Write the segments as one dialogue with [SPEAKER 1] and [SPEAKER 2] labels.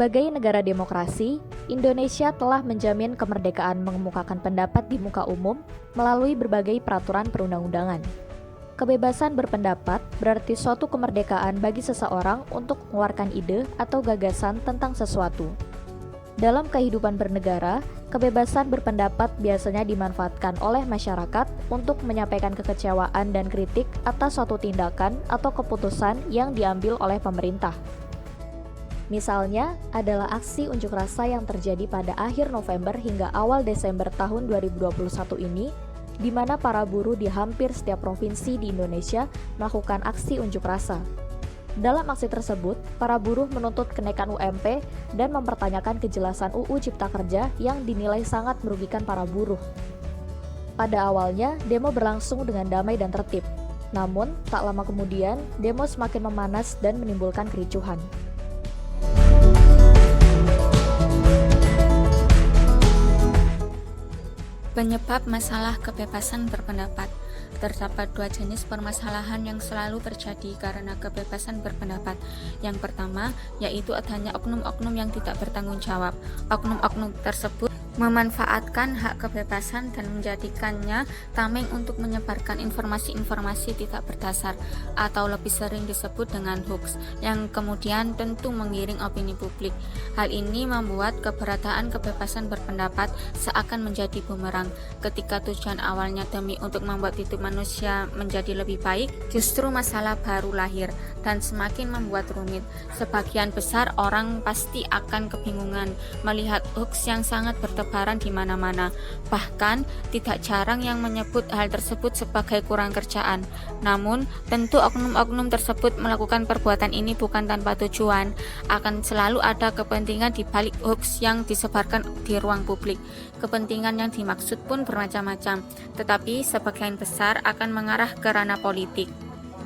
[SPEAKER 1] Sebagai negara demokrasi, Indonesia telah menjamin kemerdekaan mengemukakan pendapat di muka umum melalui berbagai peraturan perundang-undangan. Kebebasan berpendapat berarti suatu kemerdekaan bagi seseorang untuk mengeluarkan ide atau gagasan tentang sesuatu. Dalam kehidupan bernegara, kebebasan berpendapat biasanya dimanfaatkan oleh masyarakat untuk menyampaikan kekecewaan dan kritik atas suatu tindakan atau keputusan yang diambil oleh pemerintah. Misalnya adalah aksi unjuk rasa yang terjadi pada akhir November hingga awal Desember tahun 2021 ini, di mana para buruh di hampir setiap provinsi di Indonesia melakukan aksi unjuk rasa. Dalam aksi tersebut, para buruh menuntut kenaikan UMP dan mempertanyakan kejelasan UU Cipta Kerja yang dinilai sangat merugikan para buruh. Pada awalnya, demo berlangsung dengan damai dan tertib. Namun, tak lama kemudian, demo semakin memanas dan menimbulkan kericuhan.
[SPEAKER 2] Penyebab masalah kebebasan berpendapat. Terdapat dua jenis permasalahan yang selalu terjadi karena kebebasan berpendapat. Yang pertama, yaitu adanya oknum-oknum yang tidak bertanggung jawab. Oknum-oknum tersebut memanfaatkan hak kebebasan dan menjadikannya tameng untuk menyebarkan informasi-informasi tidak berdasar atau lebih sering disebut dengan hoax yang kemudian tentu menggiring opini publik. Hal ini membuat keberadaan kebebasan berpendapat seakan menjadi bumerang. Ketika tujuan awalnya demi untuk membuat hidup manusia menjadi lebih baik, justru masalah baru lahir dan semakin membuat rumit. Sebagian besar orang pasti akan kebingungan melihat hoax yang sangat bertebaran di mana-mana. Bahkan tidak jarang yang menyebut hal tersebut sebagai kurang kerjaan. Namun, tentu oknum-oknum tersebut melakukan perbuatan ini bukan tanpa tujuan. Akan selalu ada kepentingan di balik hoax yang disebarkan di ruang publik. Kepentingan yang dimaksud pun bermacam-macam, tetapi sebagian besar akan mengarah ke ranah politik.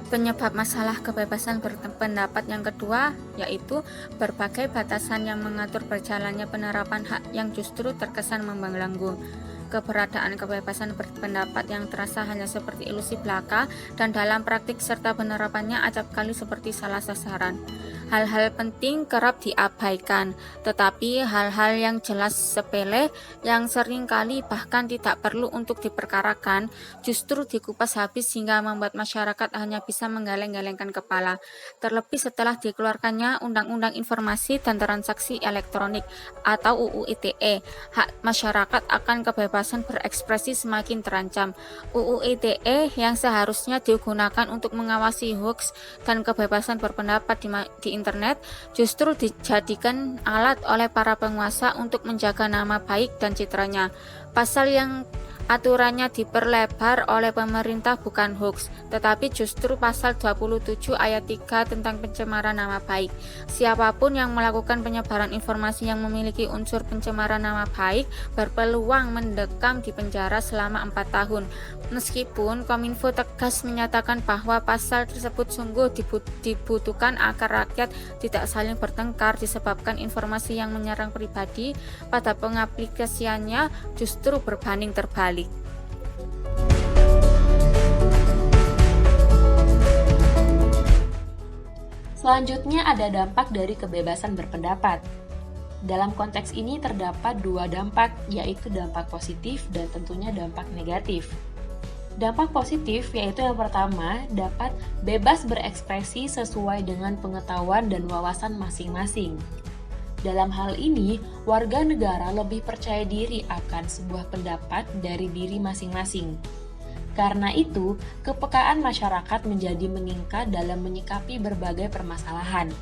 [SPEAKER 2] Penyebab masalah kebebasan berpendapat yang kedua yaitu berbagai batasan yang mengatur berjalannya penerapan hak yang justru terkesan membelenggu. Keberadaan kebebasan berpendapat yang terasa hanya seperti ilusi belaka dan dalam praktik serta penerapannya acap kali seperti salah sasaran. Hal-hal penting kerap diabaikan, tetapi hal-hal yang jelas sepele yang seringkali bahkan tidak perlu untuk diperkarakan justru dikupas habis hingga membuat masyarakat hanya bisa menggeleng-gelengkan kepala. Terlebih setelah dikeluarkannya Undang-Undang Informasi dan Transaksi Elektronik atau UU ITE, hak masyarakat akan kebebasan berekspresi semakin terancam. UU ITE yang seharusnya digunakan untuk mengawasi hoax dan kebebasan berpendapat di internet justru dijadikan alat oleh para penguasa untuk menjaga nama baik dan citranya. Pasal yang aturannya diperlebar oleh pemerintah bukan hoax, tetapi justru pasal 27 ayat 3 tentang pencemaran nama baik. Siapapun yang melakukan penyebaran informasi yang memiliki unsur pencemaran nama baik berpeluang mendekam di penjara selama 4 tahun. Meskipun Kominfo tegas menyatakan bahwa pasal tersebut sungguh dibutuhkan agar rakyat tidak saling bertengkar disebabkan informasi yang menyerang pribadi, pada pengaplikasiannya justru berbanding terbalik.
[SPEAKER 3] Selanjutnya ada dampak dari kebebasan berpendapat. Dalam konteks ini terdapat dua dampak, yaitu dampak positif dan tentunya dampak negatif. Dampak positif yaitu yang pertama, dapat bebas berekspresi sesuai dengan pengetahuan dan wawasan masing-masing. Dalam hal ini, warga negara lebih percaya diri akan sebuah pendapat dari diri masing-masing. Karena itu, kepekaan masyarakat menjadi meningkat dalam menyikapi berbagai permasalahan.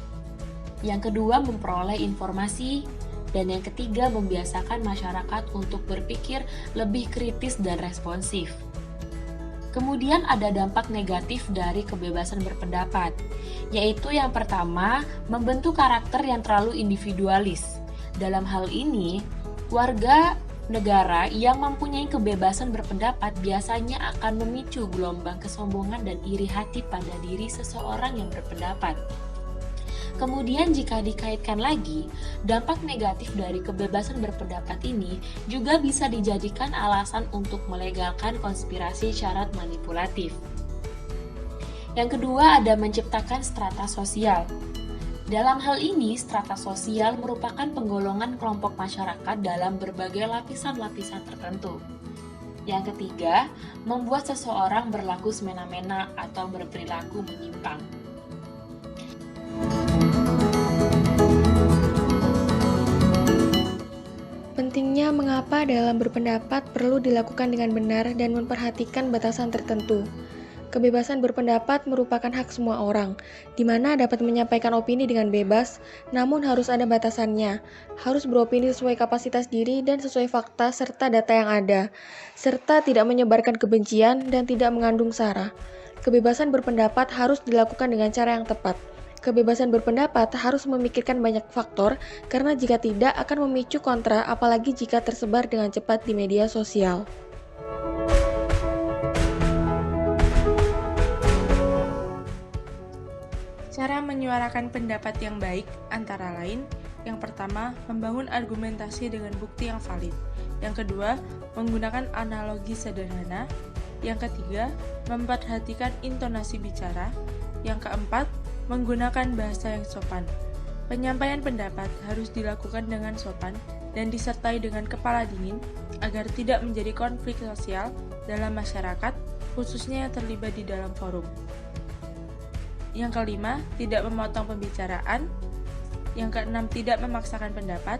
[SPEAKER 3] Yang kedua, memperoleh informasi. Dan yang ketiga, membiasakan masyarakat untuk berpikir lebih kritis dan responsif. Kemudian ada dampak negatif dari kebebasan berpendapat, yaitu yang pertama, membentuk karakter yang terlalu individualis. Dalam hal ini, warga negara yang mempunyai kebebasan berpendapat biasanya akan memicu gelombang kesombongan dan iri hati pada diri seseorang yang berpendapat. Kemudian jika dikaitkan lagi, dampak negatif dari kebebasan berpendapat ini juga bisa dijadikan alasan untuk melegalkan konspirasi syarat manipulatif. Yang kedua ada menciptakan strata sosial. Dalam hal ini, strata sosial merupakan penggolongan kelompok masyarakat dalam berbagai lapisan-lapisan tertentu. Yang ketiga, membuat seseorang berlaku semena-mena atau berperilaku menyimpang.
[SPEAKER 4] Pentingnya mengapa dalam berpendapat perlu dilakukan dengan benar dan memperhatikan batasan tertentu. Kebebasan berpendapat merupakan hak semua orang, di mana dapat menyampaikan opini dengan bebas, namun harus ada batasannya. Harus beropini sesuai kapasitas diri dan sesuai fakta serta data yang ada, serta tidak menyebarkan kebencian dan tidak mengandung sara. Kebebasan berpendapat harus dilakukan dengan cara yang tepat. Kebebasan berpendapat harus memikirkan banyak faktor, karena jika tidak akan memicu kontra, apalagi jika tersebar dengan cepat di media sosial.
[SPEAKER 5] Cara menyuarakan pendapat yang baik antara lain, yang pertama, membangun argumentasi dengan bukti yang valid. Yang kedua, menggunakan analogi sederhana. Yang ketiga, memperhatikan intonasi bicara. Yang keempat, menggunakan bahasa yang sopan. Penyampaian pendapat harus dilakukan dengan sopan dan disertai dengan kepala dingin agar tidak menjadi konflik sosial dalam masyarakat, khususnya yang terlibat di dalam forum. Yang kelima, tidak memotong pembicaraan. Yang keenam, tidak memaksakan pendapat.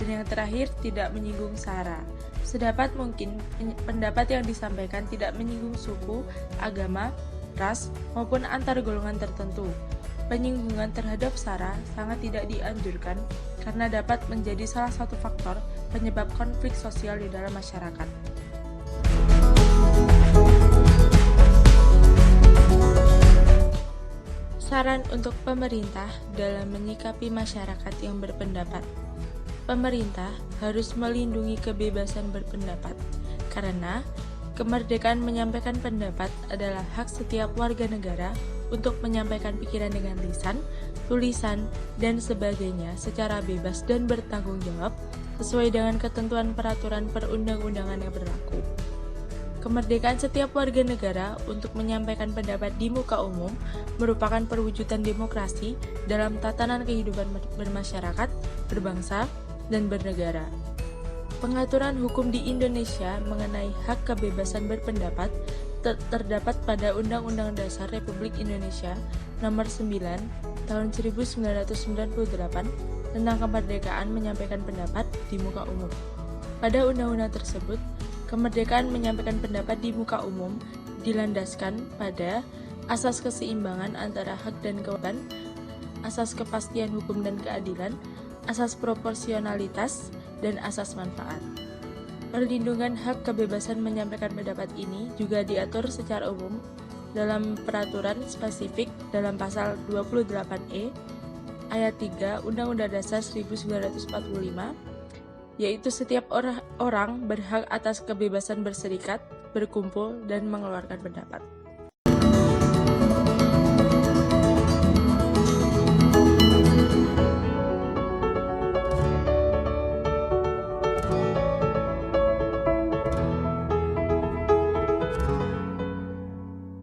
[SPEAKER 5] Dan yang terakhir, tidak menyinggung sara. Sedapat mungkin, pendapat yang disampaikan tidak menyinggung suku, agama, ras, maupun antar golongan tertentu. Penyinggungan terhadap sara sangat tidak dianjurkan karena dapat menjadi salah satu faktor penyebab konflik sosial di dalam masyarakat. Saran untuk pemerintah dalam menyikapi masyarakat yang berpendapat. Pemerintah harus melindungi kebebasan berpendapat, karena kemerdekaan menyampaikan pendapat adalah hak setiap warga negara untuk menyampaikan pikiran dengan lisan, tulisan, dan sebagainya secara bebas dan bertanggung jawab sesuai dengan ketentuan peraturan perundang-undangan yang berlaku. Kemerdekaan setiap warga negara untuk menyampaikan pendapat di muka umum merupakan perwujudan demokrasi dalam tatanan kehidupan bermasyarakat, berbangsa, dan bernegara. Pengaturan hukum di Indonesia mengenai hak kebebasan berpendapat terdapat pada Undang-Undang Dasar Republik Indonesia Nomor 9 Tahun 1998 tentang kemerdekaan menyampaikan pendapat di muka umum. Pada undang-undang tersebut, kemerdekaan menyampaikan pendapat di muka umum dilandaskan pada asas keseimbangan antara hak dan kewajiban, asas kepastian hukum dan keadilan, asas proporsionalitas, dan asas manfaat. Perlindungan hak kebebasan menyampaikan pendapat ini juga diatur secara umum dalam peraturan spesifik dalam pasal 28E ayat 3 Undang-Undang Dasar 1945, yaitu setiap orang berhak atas kebebasan berserikat, berkumpul, dan mengeluarkan pendapat.